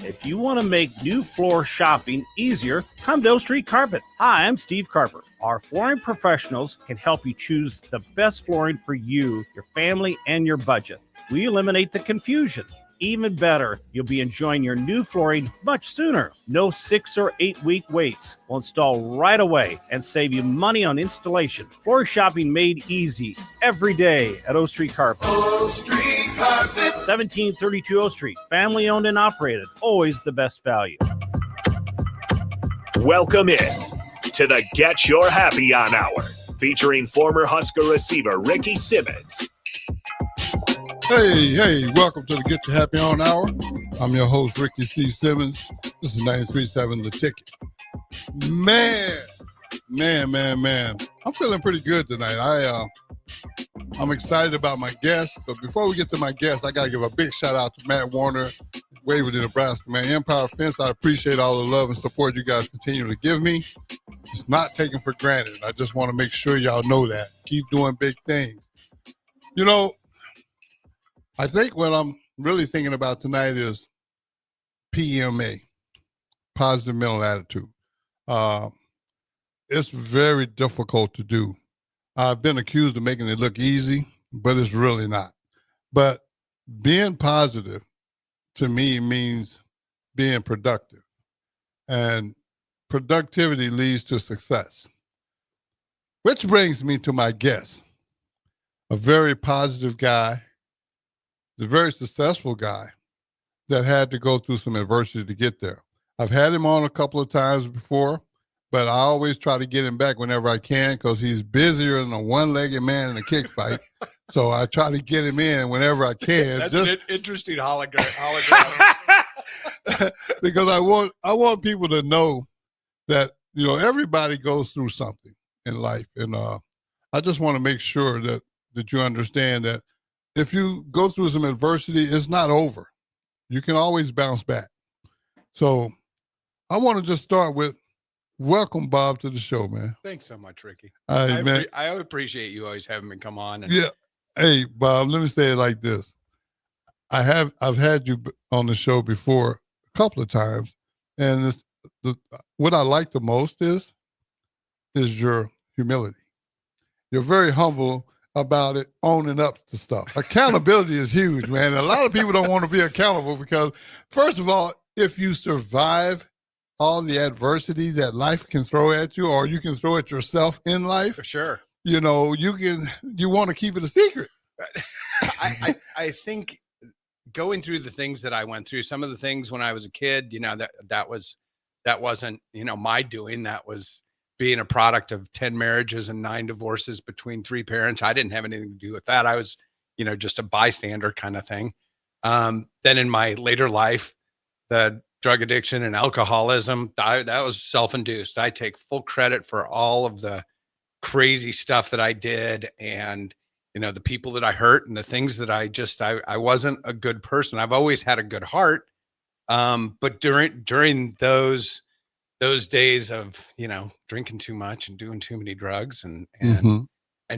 If you want to make new floor shopping easier, come to O Street Carpet. Hi, I'm Steve Carper. Our flooring professionals can help you choose the best flooring for you, your family, and your budget. We eliminate the confusion. Even better, you'll be enjoying your new flooring much sooner. No 6 or 8 week waits. We'll install right away and save you money on installation. Floor shopping made easy every day at O Street Carpet. O Street Carpet. 1732 O Street. Family owned and operated. Always the best value. Welcome in to the Get Your Happy On Hour, featuring former Husker receiver Ricky Simmons. Hey, welcome to the Get Your Happy On Hour. I'm your host, Ricky C. Simmons. This is 93.7 The Ticket. Man. I'm feeling pretty good tonight. I'm excited about my guest, but before we get to my guest, I got to give a big shout out to Matt Warner, Waverly, Nebraska, man. Empire Fence, I appreciate all the love and support you guys continue to give me. It's not taken for granted. I just want to make sure y'all know that. Keep doing big things. You know, I think what I'm really thinking about tonight is PMA, positive mental attitude. It's very difficult to do. I've been accused of making it look easy, but it's really not. But being positive to me means being productive. And productivity leads to success. Which brings me to my guest, a very positive guy, a very successful guy that had to go through some adversity to get there. I've had him on a couple of times before, but I always try to get him back whenever I can because he's busier than a one-legged man in a kick fight. So I try to get him in whenever I can. That's an interesting hologram. Because I want people to know that, you know, everybody goes through something in life. And I just want to make sure that you understand that if you go through some adversity, it's not over. You can always bounce back. So I want to just start with welcome, Bob, to the show, man. Thanks so much, Ricky. Man. I appreciate you always having me come on. Yeah. Hey, Bob, let me say it like this. I've had you on the show before a couple of times, and what I like the most is your humility. You're very humble about it, owning up to stuff. Accountability is huge, man. A lot of people don't want to be accountable because, first of all, if you survive all the adversity that life can throw at you, or you can throw at yourself in life, For sure. you know, you want to keep it a secret. I think going through the things that I went through, some of the things when I was a kid, you know, that wasn't, you know, my doing. That was being a product of 10 marriages and 9 divorces between 3 parents. I didn't have anything to do with that. I was, you know, just a bystander kind of thing. Then in my later life, the drug addiction and alcoholism, that was self-induced. I take full credit for all of the crazy stuff that I did, and, you know, the people that I hurt and the things that I wasn't a good person. I've always had a good heart. But during those days of, you know, drinking too much and doing too many drugs and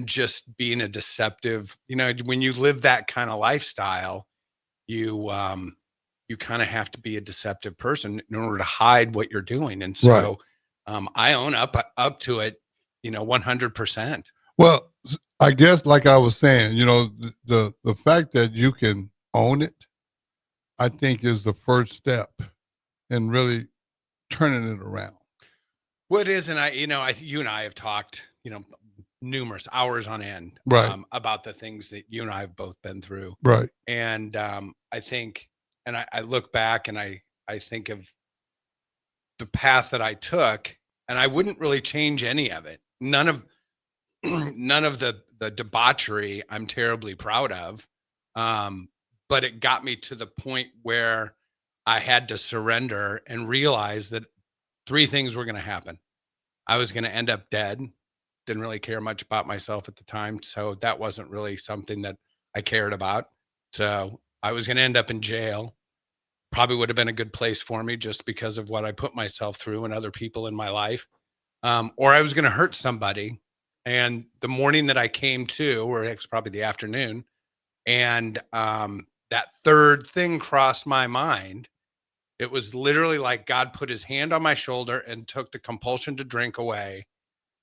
just being a deceptive, you know, when you live that kind of lifestyle, you kind of have to be a deceptive person in order to hide what you're doing. And so I own up to it, you know, 100%. Well, I guess like I was saying, you know, the fact that you can own it, I think is the first step in really turning it around. Well, it is. And you and I have talked, you know, numerous hours on end about the things that you and I have both been through. Right. And I think, and I look back and I think of the path that I took, and I wouldn't really change any of it. None of the debauchery I'm terribly proud of. But it got me to the point where I had to surrender and realize that 3 things were going to happen. I was going to end up dead. Didn't really care much about myself at the time. So that wasn't really something that I cared about. So I was going to end up in jail. Probably would have been a good place for me just because of what I put myself through and other people in my life. Or I was going to hurt somebody. And the morning that I came to, or it's probably the afternoon, and that third thing crossed my mind, It was literally like God put his hand on my shoulder and took the compulsion to drink away.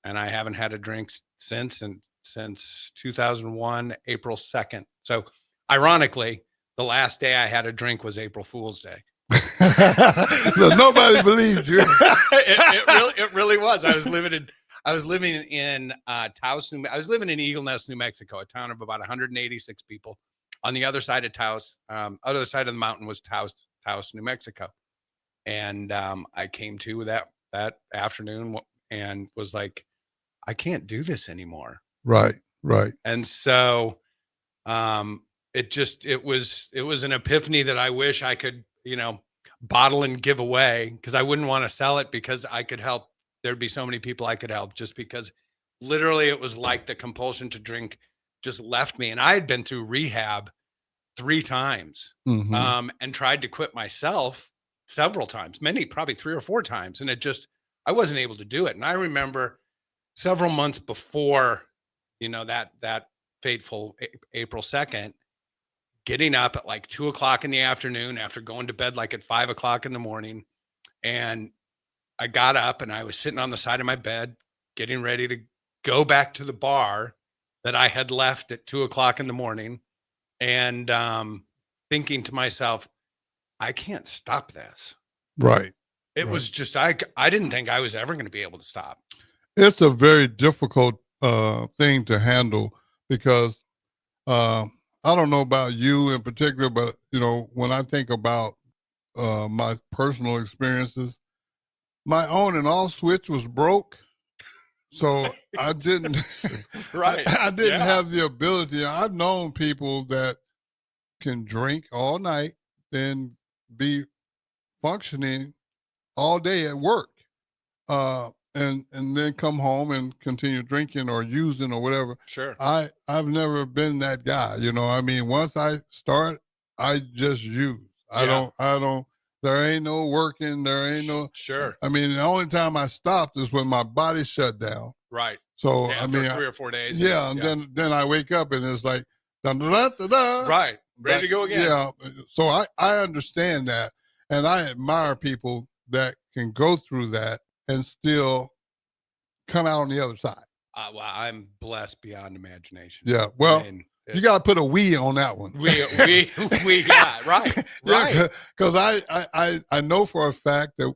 And I haven't had a drink since 2001, April 2nd. So ironically, the last day I had a drink was April Fool's Day. So nobody believed you. it really was. I was living in Taos, I was living in Eagle Nest, New Mexico, a town of about 186 people. On the other side of Taos, other side of the mountain was Taos, New Mexico. And I came to that afternoon and was like, I can't do this anymore. Right. And so it was an epiphany that I wish I could, bottle and give away, because I wouldn't want to sell it, because I could help. There'd be so many people I could help, just because literally it was like the compulsion to drink just left me. And I had been through rehab 3 times and tried to quit myself several times, probably 3 or 4 times. And I wasn't able to do it. And I remember several months before, that fateful April 2nd, getting up at like 2:00 in the afternoon after going to bed like at 5:00 in the morning. And I got up and I was sitting on the side of my bed, getting ready to go back to the bar that I had left at 2:00 in the morning. And thinking to myself, I can't stop this. Right. It was just, I didn't think I was ever going to be able to stop. It's a very difficult thing to handle, because I don't know about you in particular, but when I think about my personal experiences, my on and off switch was broke. So I didn't, I didn't have the ability. I've known people that can drink all night, then be functioning all day at work, and then come home and continue drinking or using or whatever. Sure. I've never been that guy. Once I start, I just use. I don't. There ain't no working. There ain't no. Sure. I mean, the only time I stopped is when my body shut down. Right. So for 3 or 4 days. Yeah, and then I wake up and it's like, dun, dun, dun, dun, dun. Right. Ready to go again. Yeah. So I understand that, and I admire people that can go through that and still come out on the other side. Well, I'm blessed beyond imagination. Yeah. Well, you got to put a "we" on that one. We got right. Yeah, because I know for a fact that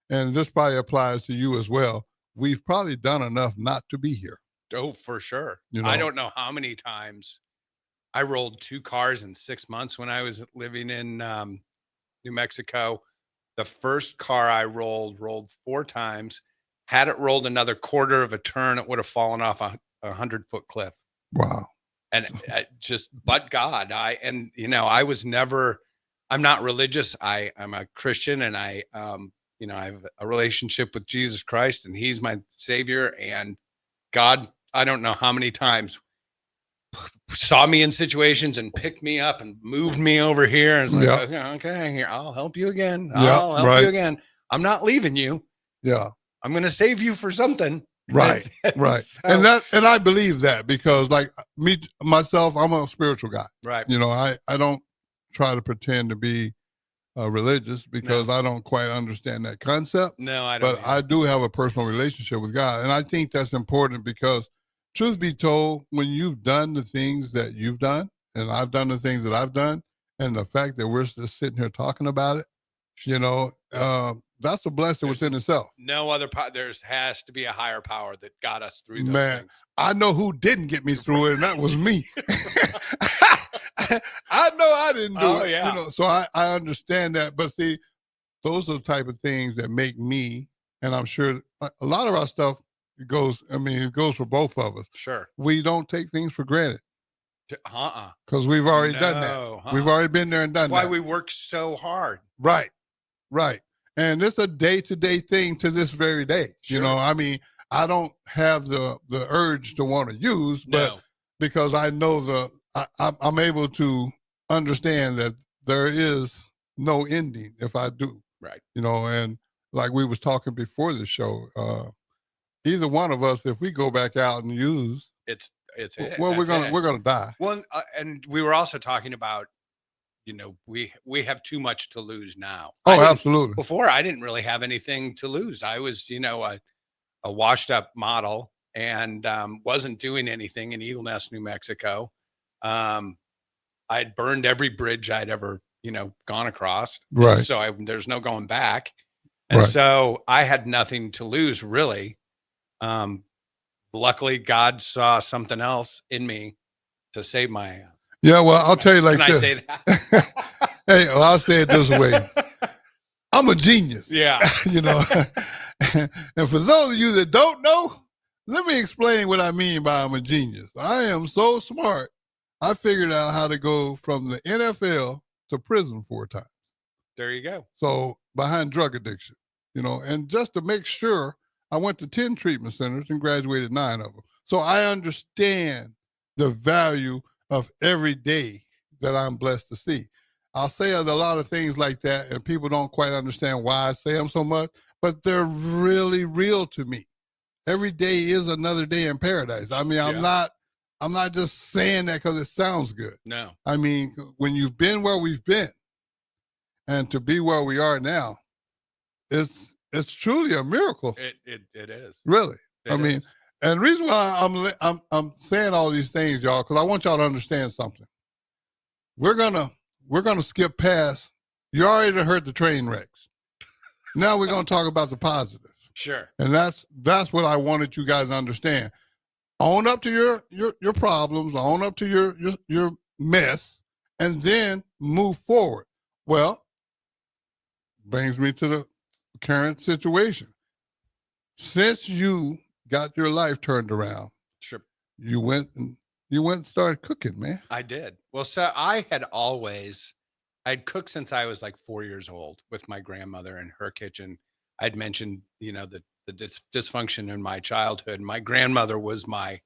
and this probably applies to you as well. We've probably done enough not to be here. Oh, for sure. I don't know how many times I rolled 2 cars in 6 months when I was living in New Mexico. The first car I rolled 4 times. Had it rolled another quarter of a turn, it would have fallen off a 100-foot cliff. Wow. And but God, I was never, I'm not religious. I'm a Christian, and I have a relationship with Jesus Christ, and he's my savior. And God, I don't know how many times, saw me in situations and picked me up and moved me over here. And it's like, okay, here, I'll help you again. I'll help you again. I'm not leaving you. Yeah. I'm going to save you for something. Right. Right. So, and I believe that, because like myself, I'm a spiritual guy. Right. I don't try to pretend to be religious, because I don't quite understand that concept. No, I don't. But I do have a personal relationship with God. And I think that's important, because truth be told, when you've done the things that you've done, and I've done the things that I've done, and the fact that we're just sitting here talking about it, that's a blessing within itself. No other there has to be a higher power that got us through those things. I know who didn't get me through it, and that was me. I know I didn't do it. Yeah. So I understand that. But see, those are the type of things that make me, and I'm sure a lot of our stuff goes for both of us. Sure. We don't take things for granted. Because we've already done that. We've already been there and done that. That's why we work so hard. Right. And it's a day-to-day thing to this very day. Sure. I don't have the urge to want to use, but because I know I'm able to understand that there is no ending if I do. Right. And like we was talking before the show, either one of us, if we go back out and use, it's we're gonna die. Well, and we were also talking about we have too much to lose now. Oh, absolutely. Before, I didn't really have anything to lose. I was, a washed up model and wasn't doing anything in Eagle Nest, New Mexico. I'd burned every bridge I'd ever, gone across. Right. And so there's no going back. And so I had nothing to lose, really. Luckily, God saw something else in me to save my ass. Yeah, well, I'll tell you like this. Can I say that? Hey, well, I'll say it this way. I'm a genius. Yeah. And for those of you that don't know, let me explain what I mean by I'm a genius. I am so smart. I figured out how to go from the NFL to prison 4 times. There you go. So behind drug addiction, and just to make sure, I went to 10 treatment centers and graduated 9 of them. So I understand the value of every day that I'm blessed to see. I'll say a lot of things like that, and people don't quite understand why I say them so much, but they're really real to me. Every day is another day in paradise. I mean, I'm not just saying that because it sounds good. No. I mean, when you've been where we've been and to be where we are now, it's truly a miracle. It is. Really. It mean, is. And the reason why I'm saying all these things, y'all, because I want y'all to understand something. We're gonna skip past. You already heard the train wrecks. Now we're gonna talk about the positives. Sure. And that's what I wanted you guys to understand. Own up to your problems, own up to your mess, and then move forward. Well, brings me to the current situation. Since you got your life turned around, sure, you went and started cooking, man. I did. Well, so I'd cooked since I was like 4 years old with my grandmother in her kitchen. I'd mentioned, the dysfunction in my childhood. My grandmother was my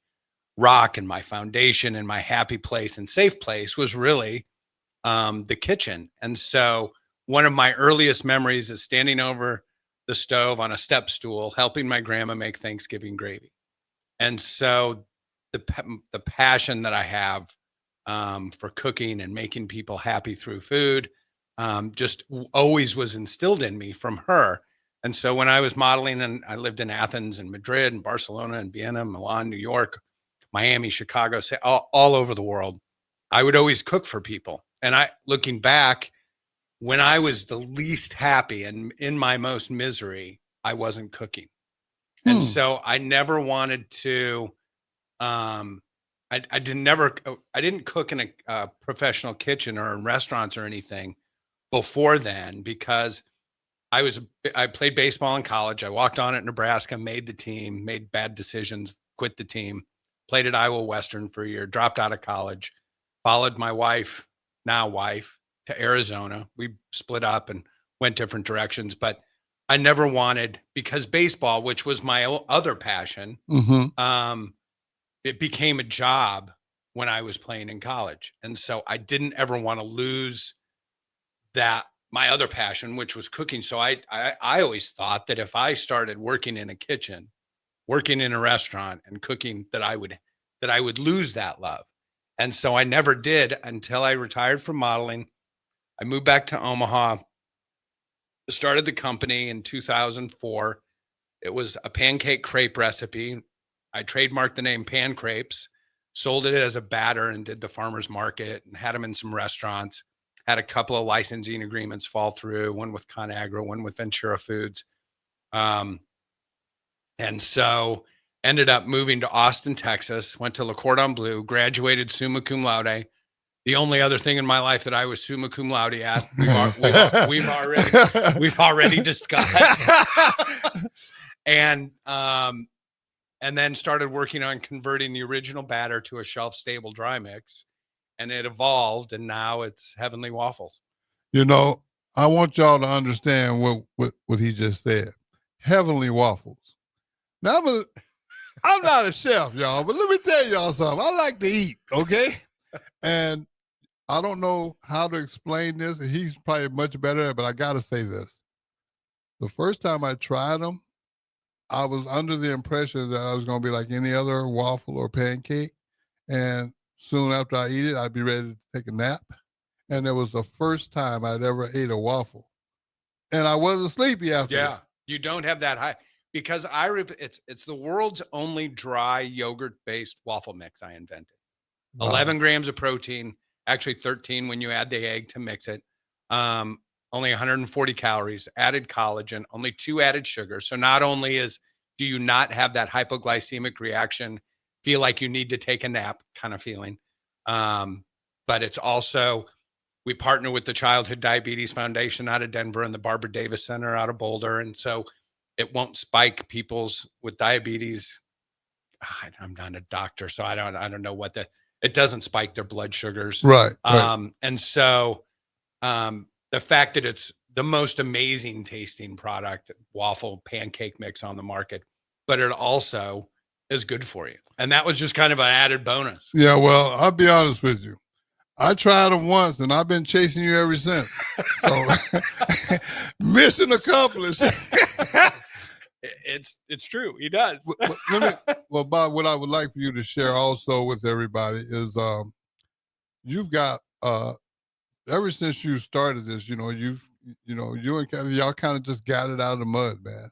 rock and my foundation, and my happy place and safe place was really the kitchen. And so one of my earliest memories is standing over the stove on a step stool, helping my grandma make Thanksgiving gravy. And so the passion that I have for cooking and making people happy through food just always was instilled in me from her. And so when I was modeling, and I lived in Athens and Madrid and Barcelona and Vienna, Milan, New York, Miami, Chicago, all over the world, I would always cook for people. And looking back, when I was the least happy and in my most misery, I wasn't cooking. And so I never wanted to, I didn't cook in a professional kitchen or in restaurants or anything before then, because I played baseball in college. I walked on at Nebraska, made the team, made bad decisions, quit the team, played at Iowa Western for a year, dropped out of college, followed my wife, now wife, to Arizona. We split up and went different directions, but I never wanted, because baseball, which was my other passion, it became a job when I was playing in college. And so I didn't ever want to lose that, my other passion, which was cooking. So I always thought that if I started working in a kitchen, working in a restaurant and cooking, that I would lose that love. And so I never did until I retired from modeling. I moved back to Omaha, started the company in 2004. It was a pancake crepe recipe. I trademarked the name Pan Crepes, sold it as a batter, and did the farmer's market and had them in some restaurants. Had a couple of licensing agreements fall through, one with ConAgra, one with Ventura Foods. And so ended up moving to Austin, Texas, went to Le Cordon Bleu, graduated summa cum laude. The only other thing in my life that I was summa cum laude at, we've already discussed. And then started working on converting the original batter to a shelf-stable dry mix. And it evolved, and now it's Heavenly Waffles. I want y'all to understand what he just said. Heavenly Waffles. Now, I'm not a chef, y'all, but let me tell y'all something. I like to eat, okay? And I don't know how to explain this. He's probably much better at it, but I got to say this. The first time I tried them, I was under the impression that I was going to be like any other waffle or pancake. And soon after I eat it, I'd be ready to take a nap. and it was the first time I'd ever ate a waffle, and I wasn't sleepy after. Yeah, you don't have that high because it's the world's only dry yogurt based waffle mix I invented. Wow. 11 grams of protein, actually 13 when you add the egg to mix it. Only 140 calories, added collagen, only 2 added sugars. So not only do you not have that hypoglycemic reaction, feel like you need to take a nap kind of feeling, but it's also, we partner with the Childhood Diabetes Foundation out of Denver and the Barbara Davis Center out of Boulder. And so it won't spike people's with diabetes. I'm not a doctor, so I don't know it doesn't spike their blood sugars. Right. And so the fact that it's the most amazing tasting product, waffle pancake mix on the market, but it also is good for you. And that was just kind of an added bonus. Yeah, well, I'll be honest with you. I tried them once, and I've been chasing you ever since. So, mission accomplished. It's true. He does. Well, Bob, what I would like for you to share also with everybody is you've got ever since you started this, you and Kathy, y'all kind of just got it out of the mud, man.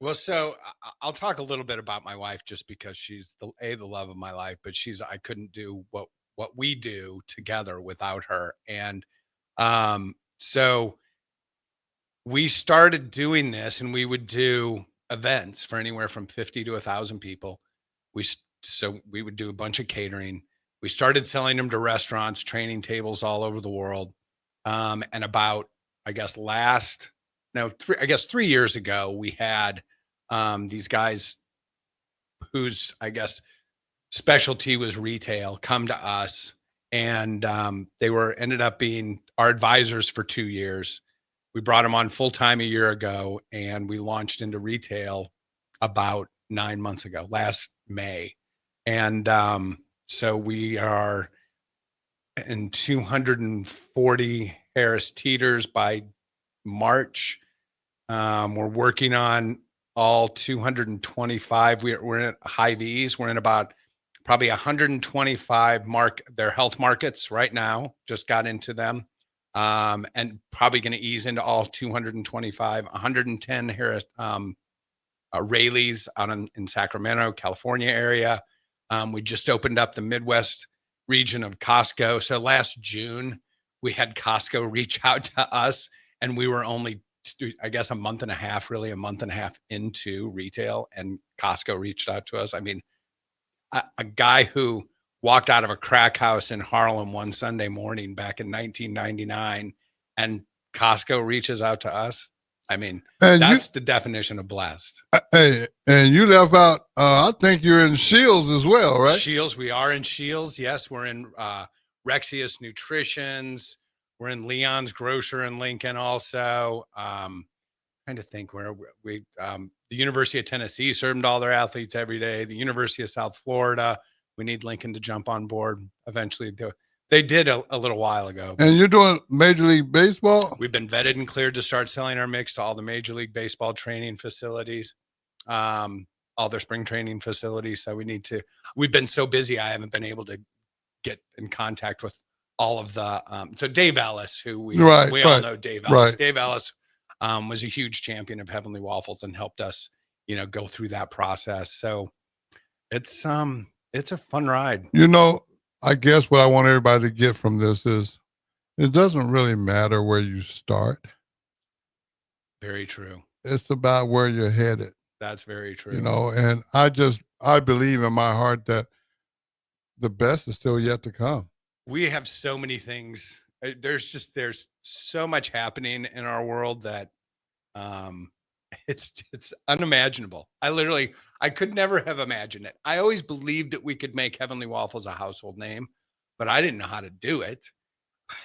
Well, so I'll talk a little bit about my wife just because she's the love of my life, but I couldn't do what we do together without her. And so we started doing this, and we would do events for anywhere from 50 to 1,000 people. So we would do a bunch of catering. We started selling them to restaurants, training tables all over the world. And about, I guess 3 years ago, we had these guys whose, I guess, specialty was retail come to us, and they ended up being our advisors for 2 years. We brought them on full-time a year ago, and we launched into retail about 9 months ago, last May. And so we are in 240 Harris Teeters by March. We're working on all 225. We're in Hy-Vees. We're in about probably 125 their health markets right now. Just got into them. And probably going to ease into all 225, 110 Harris Rayleighs out in Sacramento, California area. We just opened up the Midwest region of Costco. So last June, we had Costco reach out to us, and we were only, I guess, a month and a half into retail, and Costco reached out to us. I mean, a guy who walked out of a crack house in Harlem one Sunday morning back in 1999, and Costco reaches out to us. I mean, that's the definition of blessed. Hey, and you left out, I think you're in Shields as well, right? Shields, we are in Shields. Yes, we're in Rexius Nutritions. We're in Leon's Grocer in Lincoln also. Trying to think where the University of Tennessee served all their athletes every day. The University of South Florida. We need Lincoln to jump on board eventually. They did a little while ago. And you're doing Major League Baseball? We've been vetted and cleared to start selling our mix to all the Major League Baseball training facilities, all their spring training facilities. So we've been so busy, I haven't been able to get in contact with all of the, so Dave Ellis, who we all know Dave Ellis. Right. Dave Ellis was a huge champion of Heavenly Waffles and helped us, go through that process. So it's a fun ride. I guess what I want everybody to get from this is it doesn't really matter where you start. Very true. It's about where you're headed. That's very true. And I believe in my heart that the best is still yet to come. We have so many things. There's so much happening in our world that it's unimaginable. I could never have imagined it. I always believed that we could make Heavenly Waffles a household name, but I didn't know how to do it.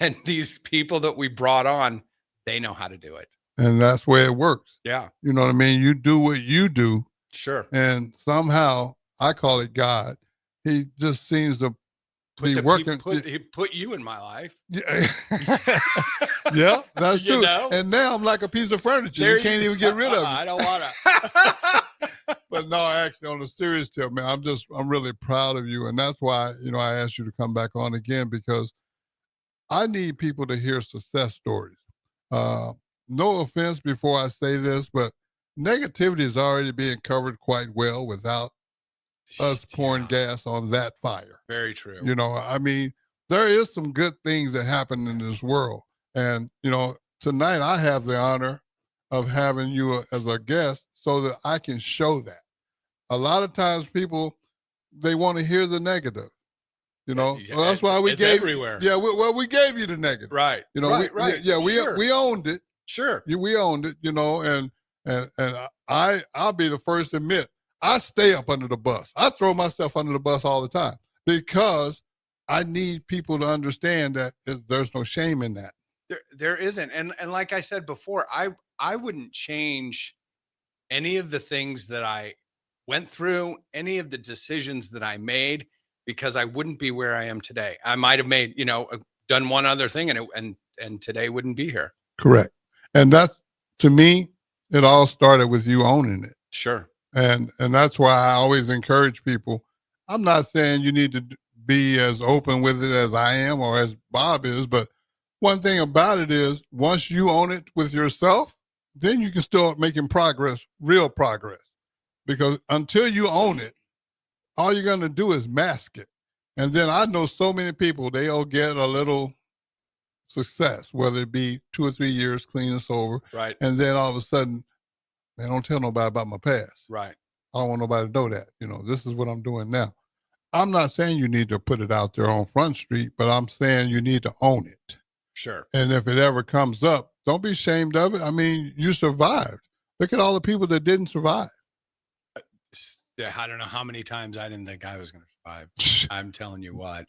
And these people that we brought on, they know how to do it. And that's the way it works. Yeah. You know what I mean? You do what you do. Sure. And somehow, I call it God, he just seems to be working. He put you in my life. Yeah, yeah, that's true. And now I'm like a piece of furniture. You can't even get rid of it. I don't want to. But no, actually, on a serious tip, man, I'm really proud of you. And that's why, I asked you to come back on again, because I need people to hear success stories. No offense before I say this, but negativity is already being covered quite well without us pouring gas on that fire. Very true. You know, I mean, there is some good things that happen in this world. And, you know, tonight I have the honor of having you as a guest so that I can show that. A lot of times people, they want to hear the negative, you know, so that's why we gave everywhere. Yeah, we gave you the negative. Right. You know, right. we owned it. Sure. We owned it, you know, and I'll be the first to admit, I stay up under the bus. I throw myself under the bus all the time because I need people to understand that there's no shame in that. There isn't. And like I said before, I wouldn't change any of the things that I went through, any of the decisions that I made, because I wouldn't be where I am today. I might have made, done one other thing and today wouldn't be here. Correct. And that's, to me, it all started with you owning it. Sure. And that's why I always encourage people. I'm not saying you need to be as open with it as I am or as Bob is, but one thing about it is once you own it with yourself, then you can start making progress, real progress. Because until you own it, all you're going to do is mask it. And then I know so many people, they'll get a little success, whether it be 2 or 3 years clean and sober. Right. And then all of a sudden, man, don't tell nobody about my past. Right. I don't want nobody to know that. This is what I'm doing now. I'm not saying you need to put it out there on Front Street, but I'm saying you need to own it. Sure. And if it ever comes up, don't be ashamed of it. I mean, you survived. Look at all the people that didn't survive. Yeah, I don't know how many times I didn't think I was going to survive. I'm telling you what.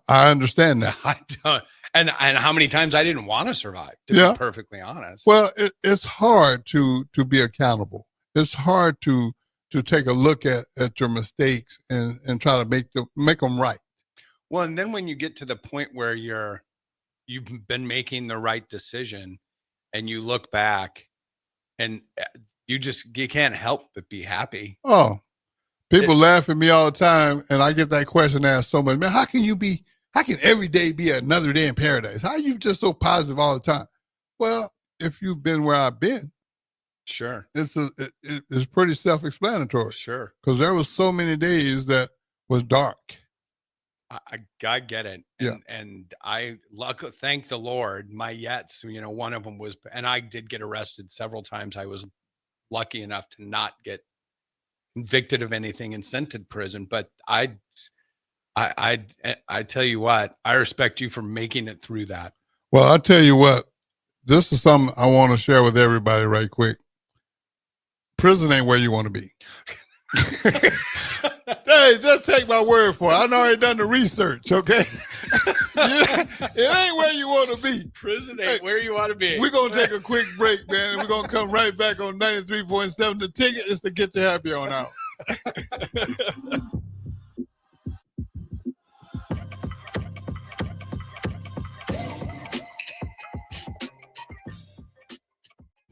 I understand that. I don't, and how many times I didn't want to survive, to be perfectly honest. Well, it's hard to be accountable. It's hard to take a look at your mistakes and try to make them right. Well, and then when you get to the point where you've been making the right decision and you look back and you can't help but be happy. Oh, people laugh at me all the time, and I get that question asked so much. Man, how can every day be another day in paradise? How are you just so positive all the time? Well, if you've been where I've been, sure, it's pretty self-explanatory. Sure, because there was so many days that was dark. I get it. And I thank the Lord, my yets, one of them was, and I did get arrested several times. I was lucky enough to not get convicted of anything and sent to prison. But I tell you what, I respect you for making it through that. Well, I'll tell you what, this is something I want to share with everybody right quick. Prison ain't where you want to be. Hey, just take my word for it. I've already done the research, okay? It ain't where you want to be. Prison ain't where you want to be. We're going to take a quick break, man, and we're going to come right back on 93.7. The ticket is to get you happy on out.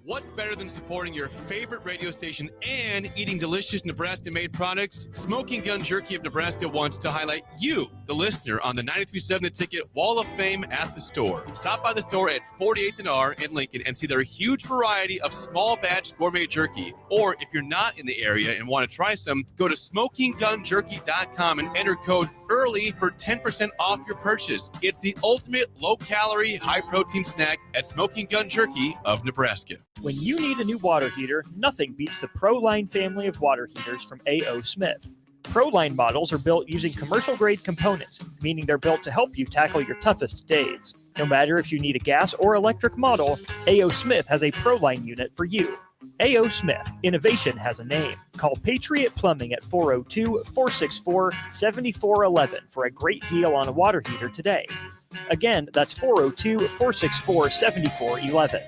What's better than supporting your favorite radio station and eating delicious Nebraska-made products? Smoking Gun Jerky of Nebraska wants to highlight you, the listener, on the 93.7 The Ticket Wall of Fame at the store. Stop by the store at 48th and R in Lincoln and see their huge variety of small batch gourmet jerky. Or if you're not in the area and want to try some, go to smokinggunjerky.com and enter code EARLY for 10% off your purchase. It's the ultimate low-calorie, high-protein snack at Smoking Gun Jerky of Nebraska. When you need a new water heater, nothing beats the ProLine family of water heaters from A.O. Smith. ProLine models are built using commercial-grade components, meaning they're built to help you tackle your toughest days. No matter if you need a gas or electric model, A.O. Smith has a ProLine unit for you. A.O. Smith, innovation has a name. Call Patriot Plumbing at 402-464-7411 for a great deal on a water heater today. Again, that's 402-464-7411.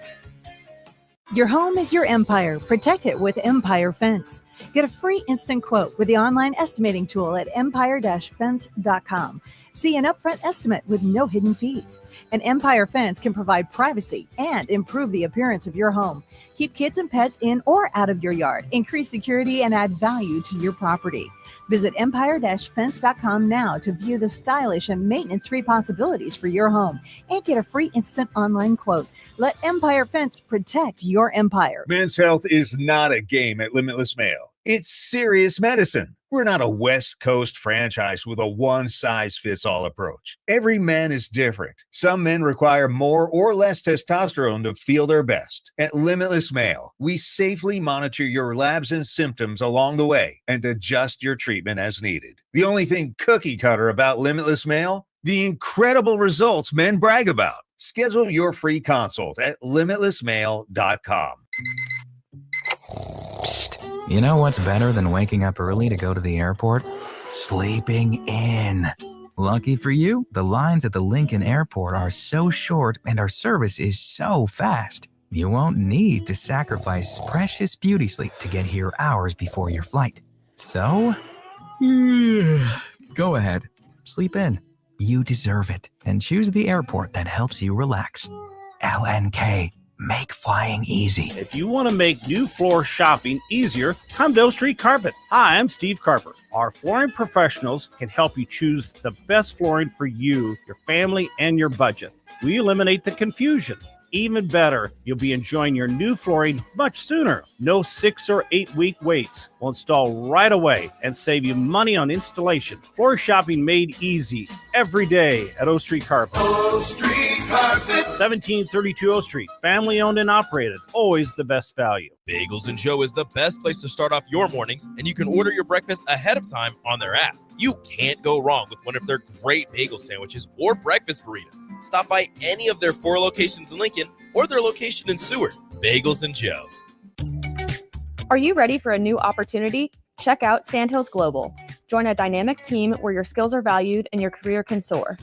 Your home is your empire. Protect it with Empire Fence. Get a free instant quote with the online estimating tool at empire-fence.com. See an upfront estimate with no hidden fees. An Empire Fence can provide privacy and improve the appearance of your home. Keep kids and pets in or out of your yard. Increase security and add value to your property. Visit empire-fence.com now to view the stylish and maintenance-free possibilities for your home and get a free instant online quote. Let Empire Fence protect your empire. Men's health is not a game at Limitless Male. It's serious medicine. We're not a West Coast franchise with a one-size-fits-all approach. Every man is different. Some men require more or less testosterone to feel their best. At Limitless Male, we safely monitor your labs and symptoms along the way and adjust your treatment as needed. The only thing cookie cutter about Limitless Male? The incredible results men brag about. Schedule your free consult at limitlessmale.com. Psst. You know what's better than waking up early to go to the airport? Sleeping in. Lucky for you, the lines at the Lincoln Airport are so short and our service is so fast. You won't need to sacrifice precious beauty sleep to get here hours before your flight. So, go ahead. Sleep in. You deserve it. And choose the airport that helps you relax. LNK. Make flying easy. If you want to make new floor shopping easier, come to O Street Carpet. Hi, I'm Steve Carper. Our flooring professionals can help you choose the best flooring for you, your family, and your budget. We eliminate the confusion. Even better, you'll be enjoying your new flooring much sooner. No 6 or 8 week waits. We'll install right away and save you money on installation. Floor shopping made easy every day at O Street Carpet. O Street Carpet. 1732 O Street. Family owned and operated. Always the best value. Bagels and Joe is the best place to start off your mornings, and you can order your breakfast ahead of time on their app. You can't go wrong with one of their great bagel sandwiches or breakfast burritos. Stop by any of their 4 locations in Lincoln or their location in Seward. Bagels and Joe. Are you ready for a new opportunity? Check out Sandhills Global. Join a dynamic team where your skills are valued and your career can soar.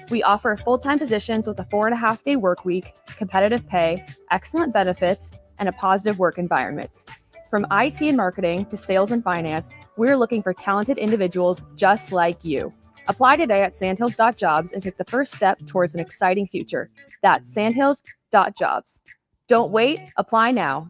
We offer full-time positions with a 4.5-day work week, competitive pay, excellent benefits, and a positive work environment. From IT and marketing to sales and finance, we're looking for talented individuals just like you. Apply today at sandhills.jobs and take the first step towards an exciting future. That's sandhills.jobs. Don't wait, apply now.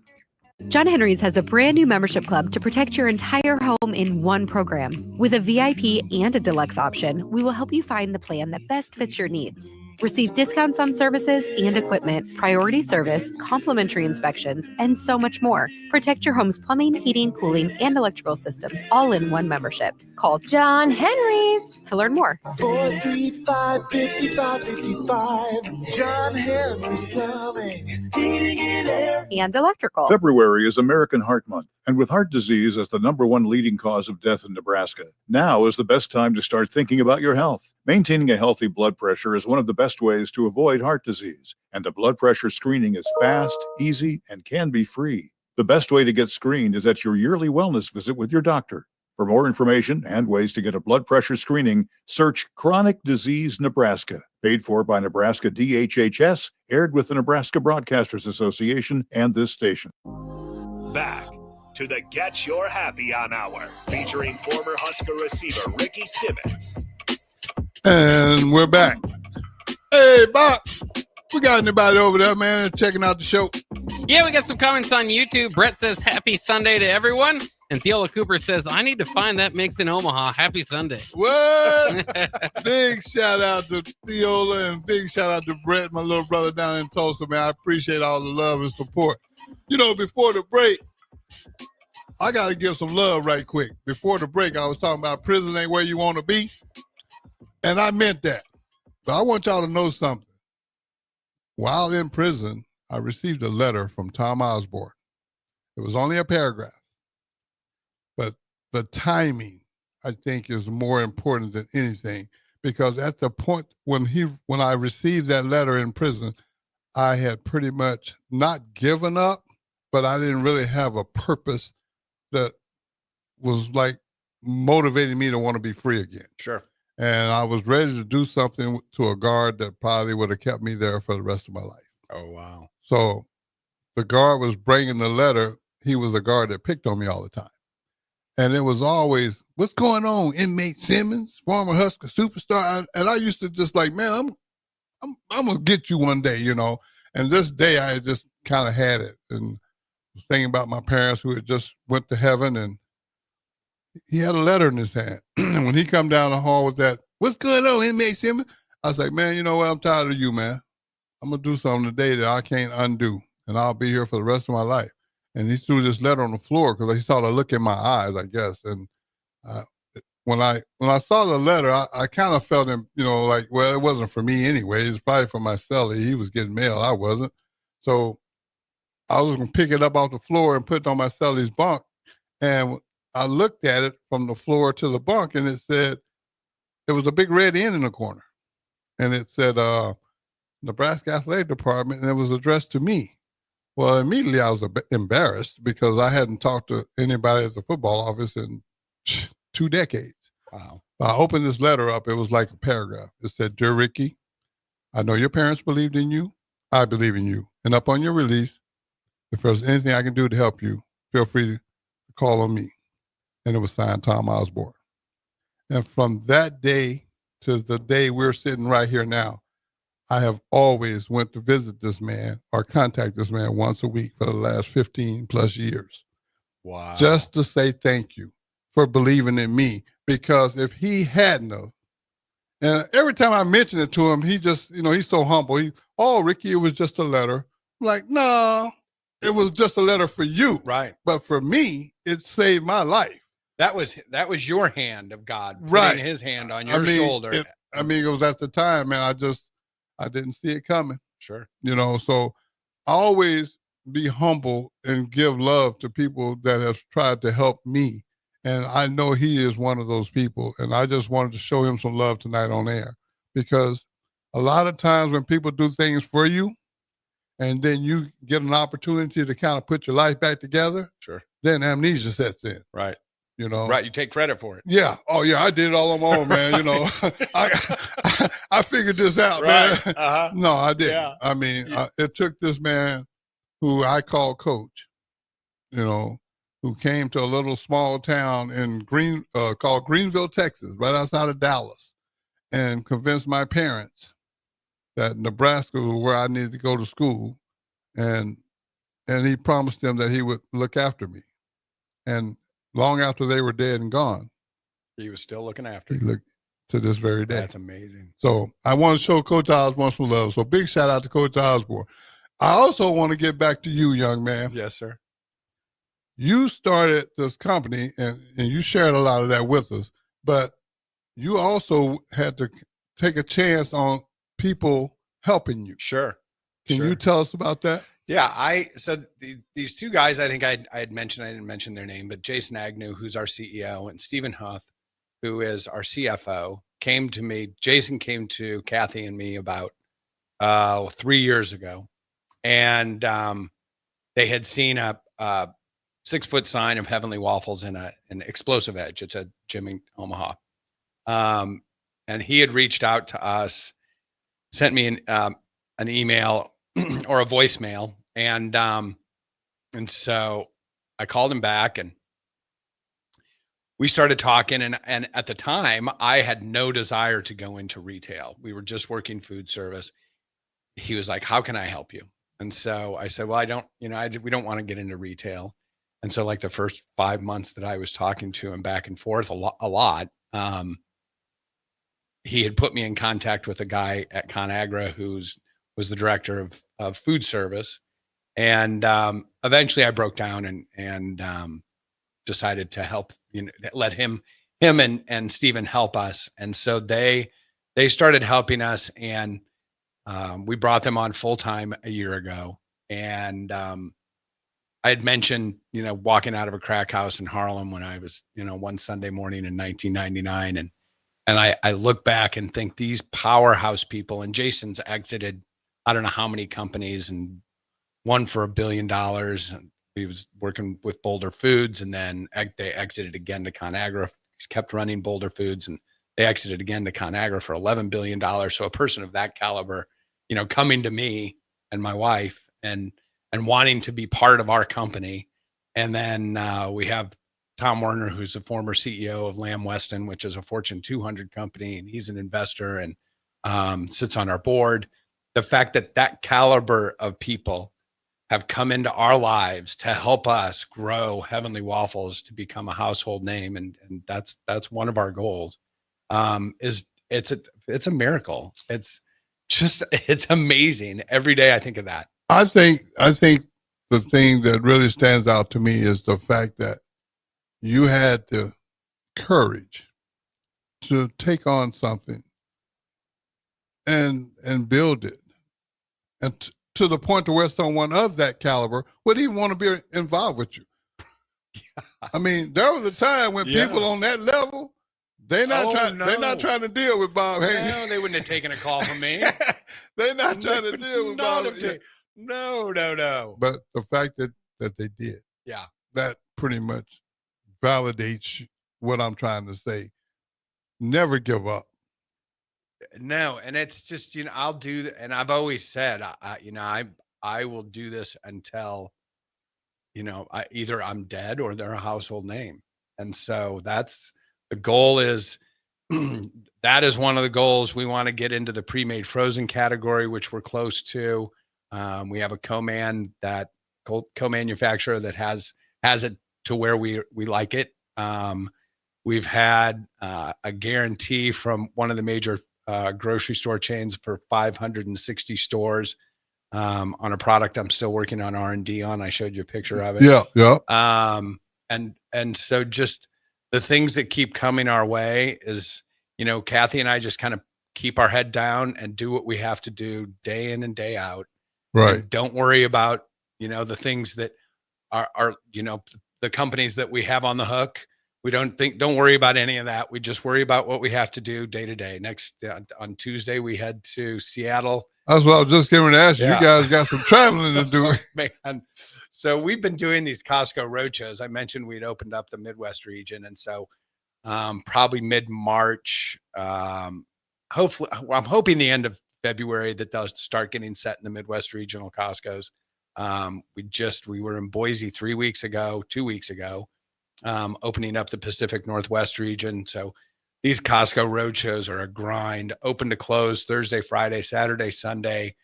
John Henry's has a brand new membership club to protect your entire home in one program. With a VIP and a deluxe option, we will help you find the plan that best fits your needs. Receive discounts on services and equipment, priority service, complimentary inspections, and so much more. Protect your home's plumbing, heating, cooling, and electrical systems all in one membership. Call John Henry's to learn more. 435-5555. John Henry's Plumbing, Heating and Air. And electrical. February is American Heart Month, and with heart disease as the #1 leading cause of death in Nebraska, now is the best time to start thinking about your health. Maintaining a healthy blood pressure is one of the best ways to avoid heart disease, and the blood pressure screening is fast, easy, and can be free. The best way to get screened is at your yearly wellness visit with your doctor. For more information and ways to get a blood pressure screening, search Chronic Disease Nebraska. Paid for by Nebraska DHHS, aired with the Nebraska Broadcasters Association and this station. Back to the Get Your Happy On Hour, featuring former Husker receiver Ricky Simmons. And we're back. Hey, Bob, we got anybody over there, man, checking out the show? Yeah, we got some comments on YouTube. Brett says, happy Sunday to everyone. And Theola Cooper says, I need to find that mix in Omaha. Happy Sunday. What? Big shout out to Theola and big shout out to Brett, my little brother down in Tulsa, man. I appreciate all the love and support. You know, before the break, I got to give some love right quick. Before the break, I was talking about prison ain't where you want to be. And I meant that. But I want y'all to know something. While in prison, I received a letter from Tom Osborne. It was only a paragraph. But the timing, I think, is more important than anything. Because at the point when I received that letter in prison, I had pretty much not given up, but I didn't really have a purpose that was like motivating me to want to be free again. Sure. And I was ready to do something to a guard that probably would have kept me there for the rest of my life. Oh, wow. So the guard was bringing the letter. He was a guard that picked on me all the time. And it was always, what's going on, inmate Simmons, former Husker superstar? And I used to just like, man, I'm gonna get you one day, you know. And this day I just kind of had it, and was thinking about my parents who had just went to heaven, and he had a letter in his hand. And when he come down the hall with that, what's going on, inmate Simmons? I was like, man, you know what? I'm tired of you, man. I'm gonna do something today that I can't undo, and I'll be here for the rest of my life. And he threw this letter on the floor because he saw the look in my eyes, I guess. And when I saw the letter, I kind of felt him, you know, like, well, it wasn't for me anyway. It was probably for my cellie. He was getting mail. I wasn't. So I was going to pick it up off the floor and put it on my cellie's bunk. And I looked at it from the floor to the bunk, and it said, it was a big red N in the corner. And it said, Nebraska Athletic Department, and it was addressed to me. Well, immediately I was embarrassed because I hadn't talked to anybody at the football office in 2 decades. Wow. I opened this letter up. It was like a paragraph. It said, Dear Ricky, I know your parents believed in you. I believe in you. And upon your release, if there's anything I can do to help you, feel free to call on me. And it was signed Tom Osborne. And from that day to the day we're sitting right here now, I have always went to visit this man or contact this man once a week for the last 15 plus years. Wow. Just to say thank you for believing in me, because if he hadn't have, and every time I mention it to him, he just, you know, he's so humble. Ricky, it was just a letter. I'm like, no, it was just a letter for you. Right. But for me, it saved my life. That was your hand of God, putting Right. his hand on your shoulder. It was at the time, man, I didn't see it coming. Sure. You know, so always be humble and give love to people that have tried to help me. And I know he is one of those people. And I just wanted to show him some love tonight on air, because a lot of times when people do things for you and then you get an opportunity to kind of put your life back together, sure, then amnesia sets in. Right. You know, right. You take credit for it. Yeah. Oh, yeah. I did it all on my own, man. You know, I figured this out, Right. man. Uh-huh. No, I didn't. Yeah. I mean, it took this man who I call Coach, you know, who came to a little small town in called Greenville, Texas, right outside of Dallas, and convinced my parents that Nebraska was where I needed to go to school, and he promised them that he would look after me. And long after they were dead and gone, he was still looking after he you. looked to this very day. That's amazing. So I want to show Coach Osborne some love. So big shout out to Coach Osborne. I also want to get back to you, young man. Yes, sir. You started this company, and you shared a lot of that with us, but you also had to take a chance on people helping you. Sure. Can you tell us about that? Yeah, these two guys, I think I had mentioned, I didn't mention their name, but Jason Agnew, who's our CEO, and Stephen Huth, who is our CFO, came to me. Jason came to Kathy and me about 3 years ago, and they had seen a 6-foot sign of Heavenly Waffles in an Explosive Edge. It's a gym in Omaha, and he had reached out to us, sent me an email or a voicemail. And so I called him back, and we started talking. And at the time, I had no desire to go into retail. We were just working food service. He was like, "How can I help you?" And so I said, "Well, we don't want to get into retail." And so, like, the first 5 months that I was talking to him back and forth a lot, he had put me in contact with a guy at ConAgra was the director of food service. And eventually I broke down and decided to help, let him and Stephen help us. And so they started helping us, and we brought them on full time a year ago. And I had mentioned, walking out of a crack house in Harlem when I was, one Sunday morning in 1999. And I look back and think these powerhouse people, and Jason's exited, I don't know how many companies, and one for $1 billion. And he was working with Boulder Foods, and then they exited again to ConAgra. He's kept running Boulder Foods, and they exited again to ConAgra for $11 billion. So a person of that caliber, coming to me and my wife and wanting to be part of our company. And then we have Tom Werner, who's the former CEO of Lamb Weston, which is a Fortune 200 company, and he's an investor and sits on our board. The fact that that caliber of people have come into our lives to help us grow Heavenly Waffles to become a household name, and that's one of our goals. It's a miracle. It's amazing. Every day I think of that. I think the thing that really stands out to me is the fact that you had the courage to take on something and build it, and to the point to where someone of that caliber would even want to be involved with you. Yeah. I mean, there was a time when people on that level, they're not trying to deal with Bob Hayes. No, they wouldn't have taken a call from me. They're not trying to deal with Bob. No. But the fact that they did, yeah, that pretty much validates what I'm trying to say. Never give up. No, and it's just, I'll do that. And I've always said, I will do this until, either I'm dead or they're a household name. And so that's the goal is, that is one of the goals. We want to get into the pre-made frozen category, which we're close to. We have a co-manufacturer that has it to where we like it. We've had a guarantee from one of the major grocery store chains for 560 stores on a product I'm still working on R&D on. I showed you a picture of it. Yeah. And so just the things that keep coming our way is, Kathy and I just kind of keep our head down and do what we have to do day in and day out. Right. And don't worry about, the things that are, the companies that we have on the hook. Don't worry about any of that. We just worry about what we have to do day to day. Next, on Tuesday, we head to Seattle. That's what I was just going to ask you. Yeah. You guys got some traveling to do. Man. So we've been doing these Costco roadshows. I mentioned we'd opened up the Midwest region. And so probably mid-March, hopefully, I'm hoping the end of February that they'll start getting set in the Midwest regional Costcos. We were in Boise 2 weeks ago, opening up the Pacific Northwest region. So these Costco roadshows are a grind, open to close Thursday, Friday, Saturday, Sunday.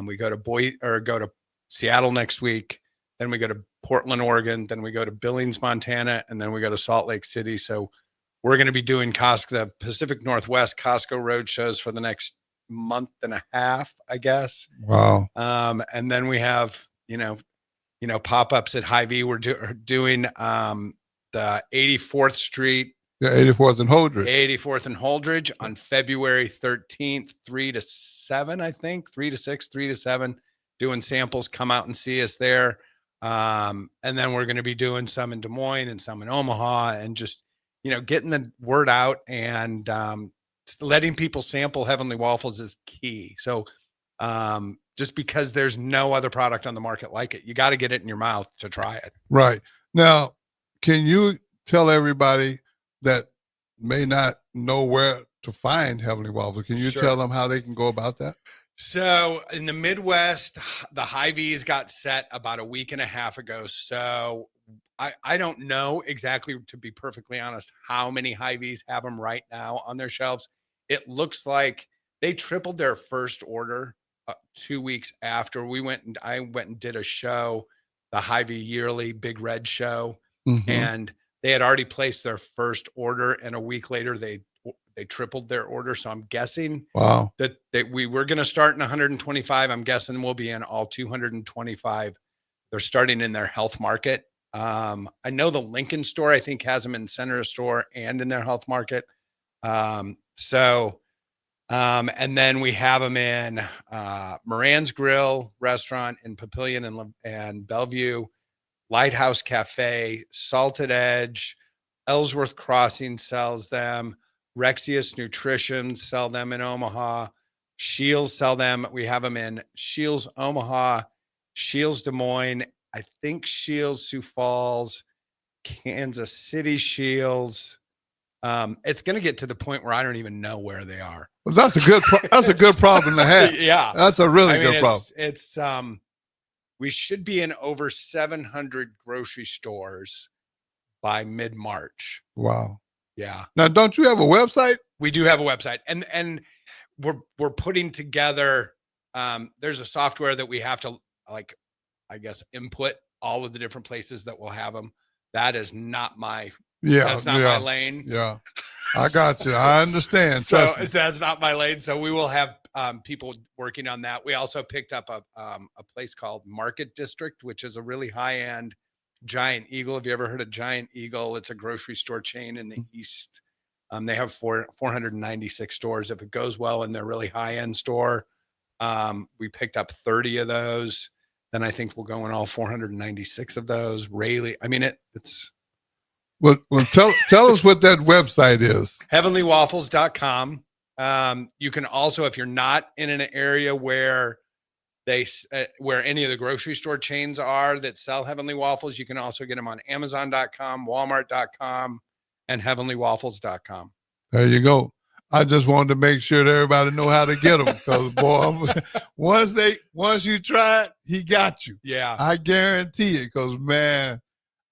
We go to Seattle next week. Then we go to Portland, Oregon. Then we go to Billings, Montana. And then we go to Salt Lake City. So we're going to be doing the Pacific Northwest Costco roadshows for the next month and a half, I guess. Wow. And then we have, pop-ups at Hy-Vee. We're doing the 84th Street. Yeah, 84th and Holdridge. 84th and Holdridge on February 13th, 3 to 7, I think. 3 to 6, 3 to 7, doing samples. Come out and see us there. And then we're going to be doing some in Des Moines and some in Omaha, and just, getting the word out and letting people sample Heavenly Waffles is key. So just because there's no other product on the market like it, you got to get it in your mouth to try it. Right. Now, can you tell everybody that may not know where to find Heavenly Waffles? Can you tell them how they can go about that? So in the Midwest, the Hy-Vees got set about a week and a half ago. So I don't know exactly, to be perfectly honest, how many Hy-Vees have them right now on their shelves. It looks like they tripled their first order 2 weeks after I went and did a show, the Hy-Vee yearly Big Red show. Mm-hmm. And they had already placed their first order, and a week later they tripled their order. So I'm guessing that we were going to start in 125. I'm guessing we'll be in all 225. They're starting in their health market. I know the Lincoln store, I think, has them in Center Store and in their health market. And then we have them in Moran's Grill restaurant in Papillion and Bellevue, Lighthouse Cafe, Salted Edge, Ellsworth Crossing sells them, Rexius Nutrition sell them in Omaha, Shields sell them. We have them in Shields Omaha, Shields Des Moines, I think Shields Sioux Falls, Kansas City Shields. It's going to get to the point where I don't even know where they are. Well, that's a good problem to have. Yeah, that's a really good problem. It's we should be in over 700 grocery stores by mid-March. Wow. Yeah. Now, don't you have a website? We do have a website, and we're putting together. There's a software that we have to, like, I guess, input all of the different places that we'll have them. That is not my. That's not my lane. Yeah. I got you. I understand. So that's not my lane. So we will have people working on that. We also picked up a place called Market District, which is a really high-end Giant Eagle. Have you ever heard of Giant Eagle? It's a grocery store chain in the East. They have 496 stores. If it goes well in their really high-end store, we picked up 30 of those. Then I think we'll go in all 496 of those. Rayleigh. I mean, it's. Well, tell us what that website is. Heavenlywaffles.com. You can also, if you're not in an area where where any of the grocery store chains are that sell Heavenly Waffles, you can also get them on Amazon.com, Walmart.com, and HeavenlyWaffles.com. There you go. I just wanted to make sure that everybody know how to get them, because boy, once you try it, he got you. Yeah, I guarantee it. Because man,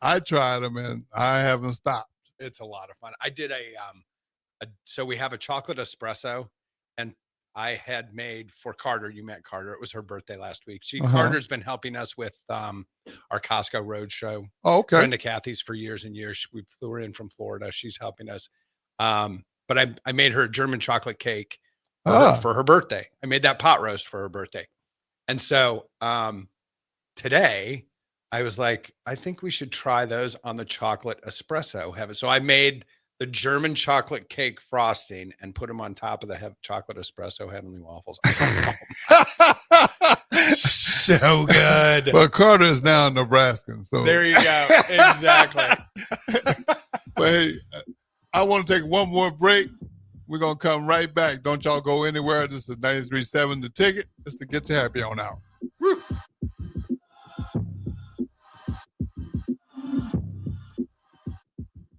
I tried them and I haven't stopped. It's a lot of fun. I did so we have a chocolate espresso, and I had made for Carter. You met Carter. It was her birthday last week. Carter's been helping us with our Costco Roadshow. Oh, okay. Friend of Kathy's for years and years. We flew her in from Florida. She's helping us. But I made her a German chocolate cake for her birthday. I made that pot roast for her birthday. And so today I was like, I think we should try those on the chocolate espresso. So I made the German chocolate cake frosting and put them on top of the chocolate espresso Heavenly Waffles. So good. But Carter is now Nebraskan. So there you go. Exactly. But hey, I want to take one more break. We're going to come right back. Don't y'all go anywhere. This is 93.7 The Ticket. Just to get you happy on out. Woo.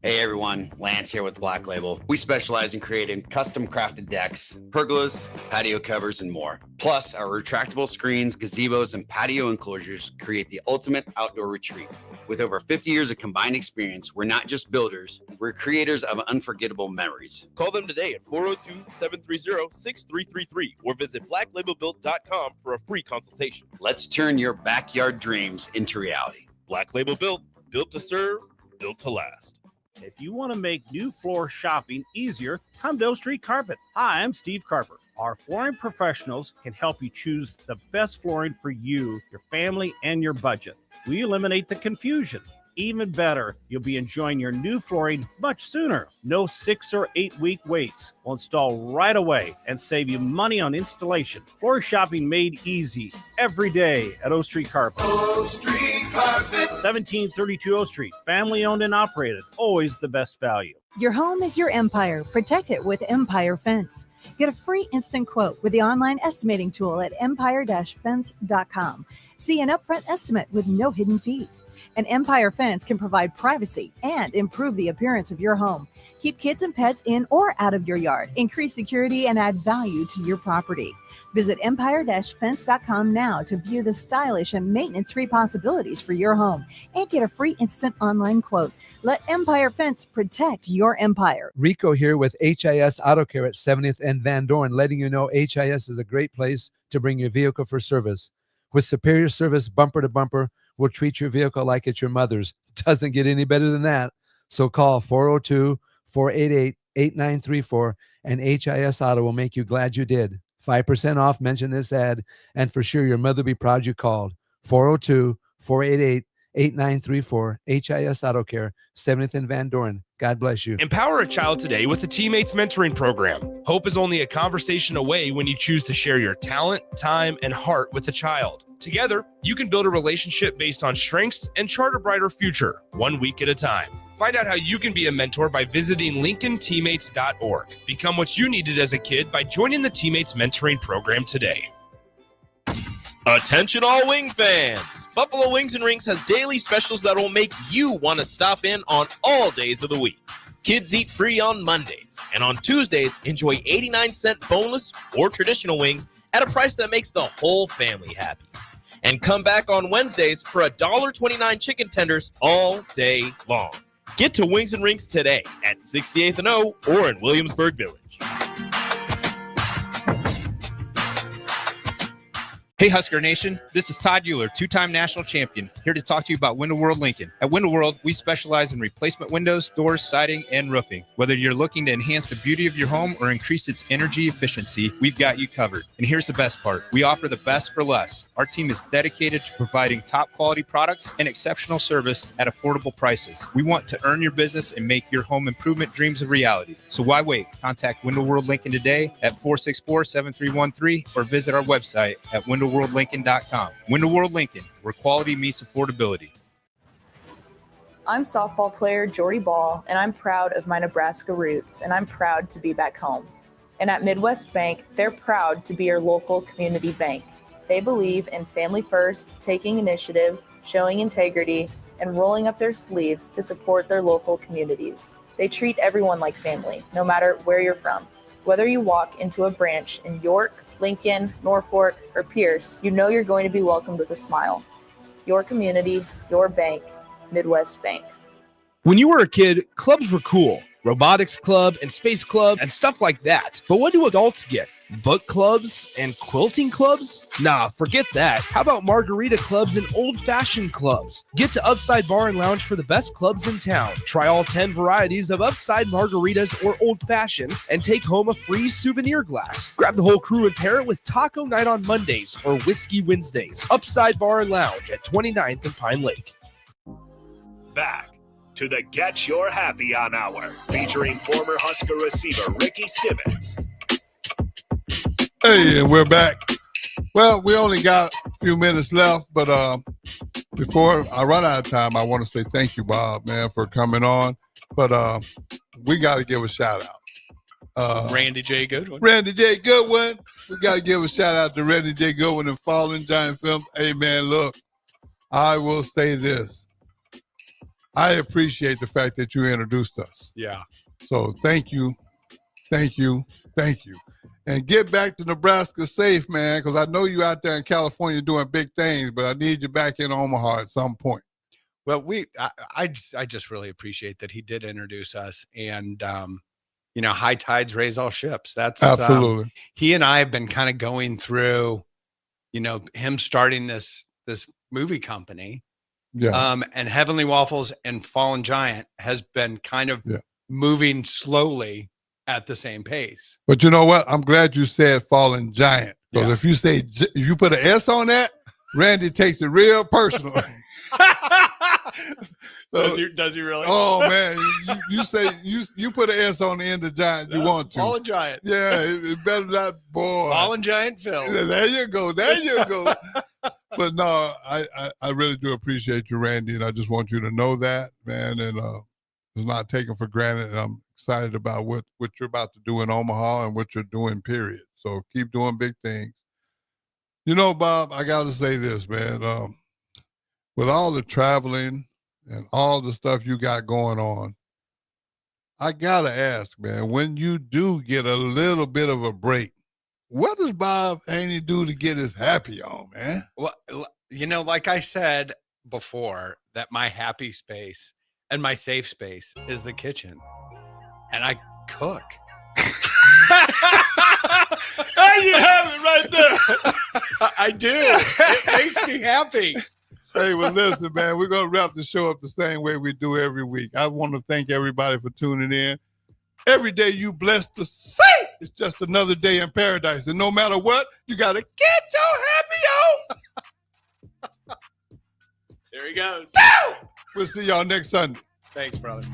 Hey everyone, Lance here with Black Label. We specialize in creating custom crafted decks, pergolas, patio covers, and more. Plus, our retractable screens, gazebos, and patio enclosures create the ultimate outdoor retreat. With over 50 years of combined experience, we're not just builders, we're creators of unforgettable memories. Call them today at 402-730-6333 or visit blacklabelbuilt.com for a free consultation. Let's turn your backyard dreams into reality. Black Label Built, built to serve, built to last. If you want to make new floor shopping easier, come to O Street Carpet. Hi, I'm Steve Carper. Our flooring professionals can help you choose the best flooring for you, your family, and your budget. We eliminate the confusion. Even better, you'll be enjoying your new flooring much sooner. No 6 or 8 week waits. We'll install right away and save you money on installation. Floor shopping made easy every day at O Street Carpet. O Street Carpet. 1732 O Street. Family owned and operated. Always the best value. Your home is your empire. Protect it with Empire Fence. Get a free instant quote with the online estimating tool at empire-fence.com. See an upfront estimate with no hidden fees. An Empire Fence can provide privacy and improve the appearance of your home. Keep kids and pets in or out of your yard. Increase security and add value to your property. Visit empire-fence.com now to view the stylish and maintenance-free possibilities for your home and get a free instant online quote. Let Empire Fence protect your empire. Rico here with HIS Auto Care at 70th and Van Dorn, letting you know HIS is a great place to bring your vehicle for service. With superior service bumper to bumper, we'll treat your vehicle like it's your mother's. Doesn't get any better than that. So call 402-488-8934 and HIS Auto will make you glad you did. 5% off, mention this ad, and for sure your mother will be proud you called. 402-488-8934, HIS Auto Care, 70th and Van Dorn. God bless you. Empower a child today with the Teammates Mentoring Program. Hope is only a conversation away when you choose to share your talent, time, and heart with a child. Together, you can build a relationship based on strengths and chart a brighter future, 1 week at a time. Find out how you can be a mentor by visiting LincolnTeammates.org. Become what you needed as a kid by joining the Teammates Mentoring Program today. Attention all wing fans! Buffalo Wings and Rings has daily specials that will make you want to stop in on all days of the week. Kids eat free on Mondays, and on Tuesdays, enjoy 89-cent boneless or traditional wings at a price that makes the whole family happy. And come back on Wednesdays for $1.29 chicken tenders all day long. Get to Wings and Rings today at 68th and O or in Williamsburg Village. Hey, Husker Nation. This is Todd Euler, two-time national champion, here to talk to you about Window World Lincoln. At Window World, we specialize in replacement windows, doors, siding, and roofing. Whether you're looking to enhance the beauty of your home or increase its energy efficiency, we've got you covered. And here's the best part. We offer the best for less. Our team is dedicated to providing top-quality products and exceptional service at affordable prices. We want to earn your business and make your home improvement dreams a reality. So why wait? Contact Window World Lincoln today at 464-7313 or visit our website at windowworldlincoln.com. Window World Lincoln, where quality meets affordability. I'm softball player Jordy Ball, and I'm proud of my Nebraska roots, and I'm proud to be back home. And at Midwest Bank, they're proud to be your local community bank. They believe in family first, taking initiative, showing integrity, and rolling up their sleeves to support their local communities. They treat everyone like family, no matter where you're from. Whether you walk into a branch in York, Lincoln, Norfolk, or Pierce, you know you're going to be welcomed with a smile. Your community, your bank, Midwest Bank. When you were a kid, clubs were cool. Robotics club and space club and stuff like that. But what do adults get? Book clubs and quilting clubs? Nah, forget that. How about margarita clubs and old-fashioned clubs? Get to Upside Bar and Lounge for the best clubs in town. Try all 10 varieties of Upside margaritas or old fashions and take home a free souvenir glass. Grab the whole crew and pair it with taco night on Mondays or whiskey Wednesdays. Upside Bar and Lounge at 29th and Pine Lake. Back to the Get Your Happy On Hour, featuring former Husker receiver Ricky Simmons. Hey, and we're back. Well, we only got a few minutes left, but before I run out of time, I want to say thank you, Bob, man, for coming on. But we got to give a shout out. Randy J. Goodwin. Randy J. Goodwin. We got to give a shout out to Randy J. Goodwin and Fallen Giant Films. Hey, man, look, I will say this. I appreciate the fact that you introduced us. Yeah. So thank you. Thank you. Thank you. And get back to Nebraska safe, man, because I know you out there in California doing big things, but I need you back in Omaha at some point. Well, I just really appreciate that he did introduce us, and high tides raise all ships. That's absolutely. He and I have been kind of going through, him starting this movie company. Yeah. And Heavenly Waffles and Fallen Giant has been kind of moving slowly at the same pace. But you know what? I'm glad you said Fallen Giant. Because if you put an S on that, Randy takes it real personal. Does he really? Oh man, you say you put an S on the end of Giant, you want to. Fallen Giant. Yeah, it better not, boy. Fallen Giant Phil. There you go. There you go. But no, I really do appreciate you, Randy, and I just want you to know that, man, and it's not taken for granted, and I'm excited about what you're about to do in Omaha and what you're doing, period. So keep doing big things. Bob, I got to say this, man. With all the traveling and all the stuff you got going on, I got to ask, man, when you do get a little bit of a break, what does Bob Haney do to get his happy on, man? Well, like I said before, that my happy space and my safe space is the kitchen. And I cook. There you have it right there. I do. It makes me happy. Hey, well, listen, man, we're going to wrap the show up the same way we do every week. I want to thank everybody for tuning in. Every day you blessed to say it's just another day in paradise. And no matter what, you got to get your happy on. There he goes. We'll see y'all next Sunday. Thanks, brother.